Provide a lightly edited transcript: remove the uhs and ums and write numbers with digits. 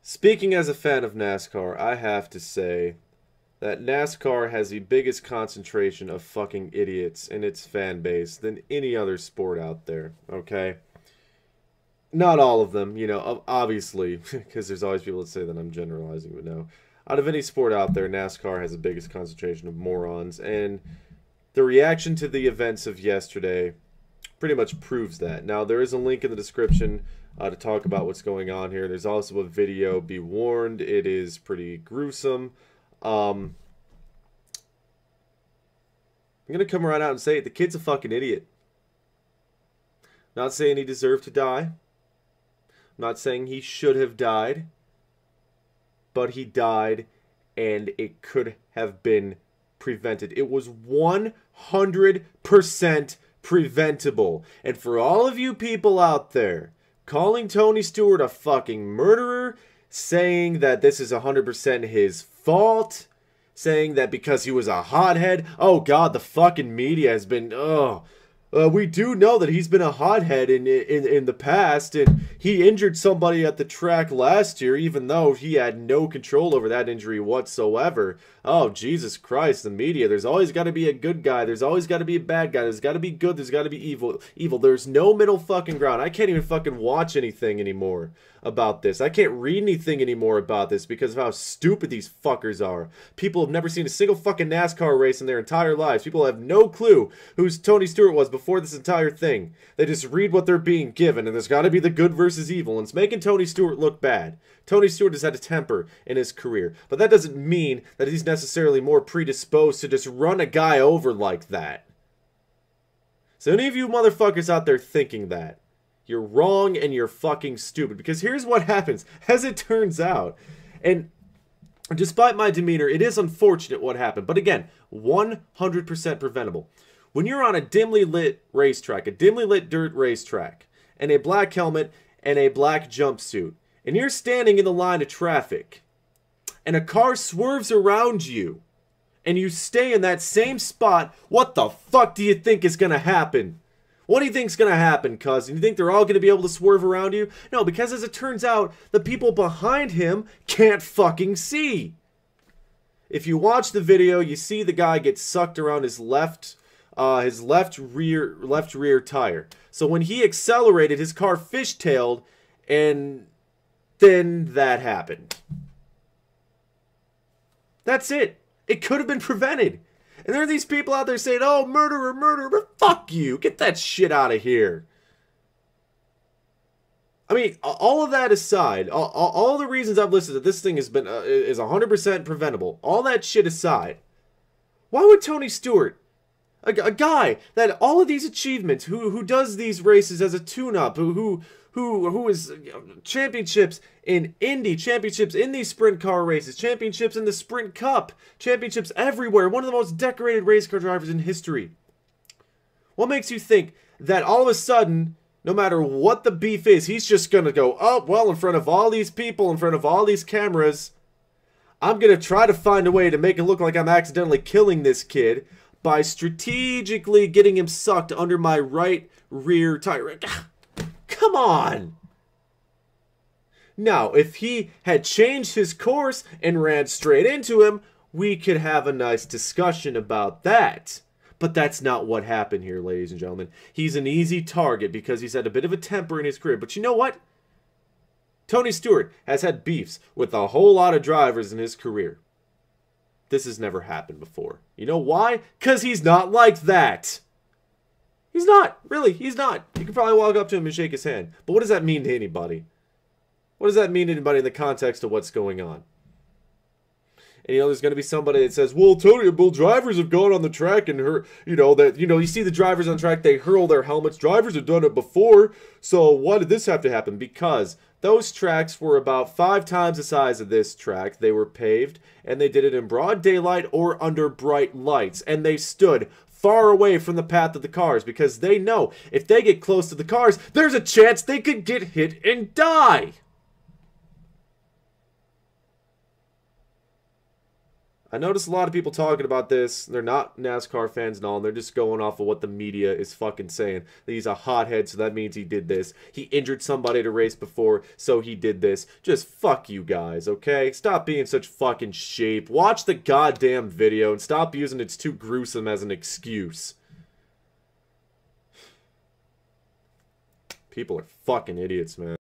Speaking as a fan of NASCAR, I have to say that NASCAR has the biggest concentration of fucking idiots in its fan base than any other sport out there, okay? Not all of them, you know, obviously, because there's always people that say that I'm generalizing, but no. Out of any sport out there, NASCAR has the biggest concentration of morons, and the reaction to the events of yesterday pretty much proves that. Now, there is a link in the description to talk about what's going on here. There's also a video. Be warned, it is pretty gruesome. I'm going to come right out and say it. The kid's a fucking idiot. Not saying he deserved to die. I'm not saying he should have died. But he died, and it could have been prevented. It was 100% preventable. And for all of you people out there calling Tony Stewart a fucking murderer, saying that this is 100% his fault, saying that because he was a hothead, oh god, the fucking media has been, we do know that he's been a hothead in the past, and he injured somebody at the track last year, even though he had no control over that injury whatsoever. Oh, Jesus Christ, the media. There's always got to be a good guy. There's always got to be a bad guy. There's got to be good. There's got to be evil. There's no middle fucking ground. I can't even fucking watch anything anymore about this. I can't read anything anymore about this because of how stupid these fuckers are. People have never seen a single fucking NASCAR race in their entire lives. People have no clue who Tony Stewart was before this entire thing. They just read what they're being given, and there's got to be the good versus evil, and it's making Tony Stewart look bad. Tony Stewart has had a temper in his career, but that doesn't mean that he's necessarily more predisposed to just run a guy over like that. So any of you motherfuckers out there thinking that, you're wrong and you're fucking stupid, because here's what happens, as it turns out, and despite my demeanor, it is unfortunate what happened, but again, 100% preventable. When you're on a dimly lit racetrack, a dimly lit dirt racetrack, and a black helmet and a black jumpsuit, and you're standing in the line of traffic, and a car swerves around you, and you stay in that same spot, what the fuck do you think is going to happen? What do you think's going to happen, cousin? You think they're all going to be able to swerve around you? No, because as it turns out, the people behind him can't fucking see. If you watch the video, you see the guy get sucked around his left rear tire. So when he accelerated, his car fishtailed, and then that happened. That's it. It could have been prevented. And there are these people out there saying, oh, murderer, murderer, but fuck you. Get that shit out of here. I mean, all of that aside, all the reasons I've listed that this thing has been is 100% preventable, all that shit aside, why would Tony Stewart, a guy that all of these achievements, who does these races as a tune-up, who is championships in Indy, championships in these sprint car races, championships in the Sprint Cup, championships everywhere, one of the most decorated race car drivers in history. What makes you think that all of a sudden, no matter what the beef is, he's just going to go, oh, well, in front of all these people, in front of all these cameras, I'm going to try to find a way to make it look like I'm accidentally killing this kid by strategically getting him sucked under my right rear tire. Come on! Now, if he had changed his course and ran straight into him, we could have a nice discussion about that. But that's not what happened here, ladies and gentlemen. He's an easy target because he's had a bit of a temper in his career. But you know what? Tony Stewart has had beefs with a whole lot of drivers in his career. This has never happened before. You know why? Because he's not like that. He's not. Really, he's not. You can probably walk up to him and shake his hand. But what does that mean to anybody? What does that mean to anybody in the context of what's going on? And, there's going to be somebody that says, well, Tony, drivers have gone on the track and you see the drivers on track, they hurl their helmets. Drivers have done it before. So why did this have to happen? Because those tracks were about 5 times the size of this track. They were paved, and they did it in broad daylight or under bright lights. And they stood far away from the path of the cars because they know if they get close to the cars, there's a chance they could get hit and die. I noticed a lot of people talking about this. They're not NASCAR fans and all, and they're just going off of what the media is fucking saying. That he's a hothead, so that means he did this. He injured somebody at a race before, so he did this. Just fuck you guys, okay? Stop being such fucking sheep. Watch the goddamn video and stop using it's too gruesome as an excuse. People are fucking idiots, man.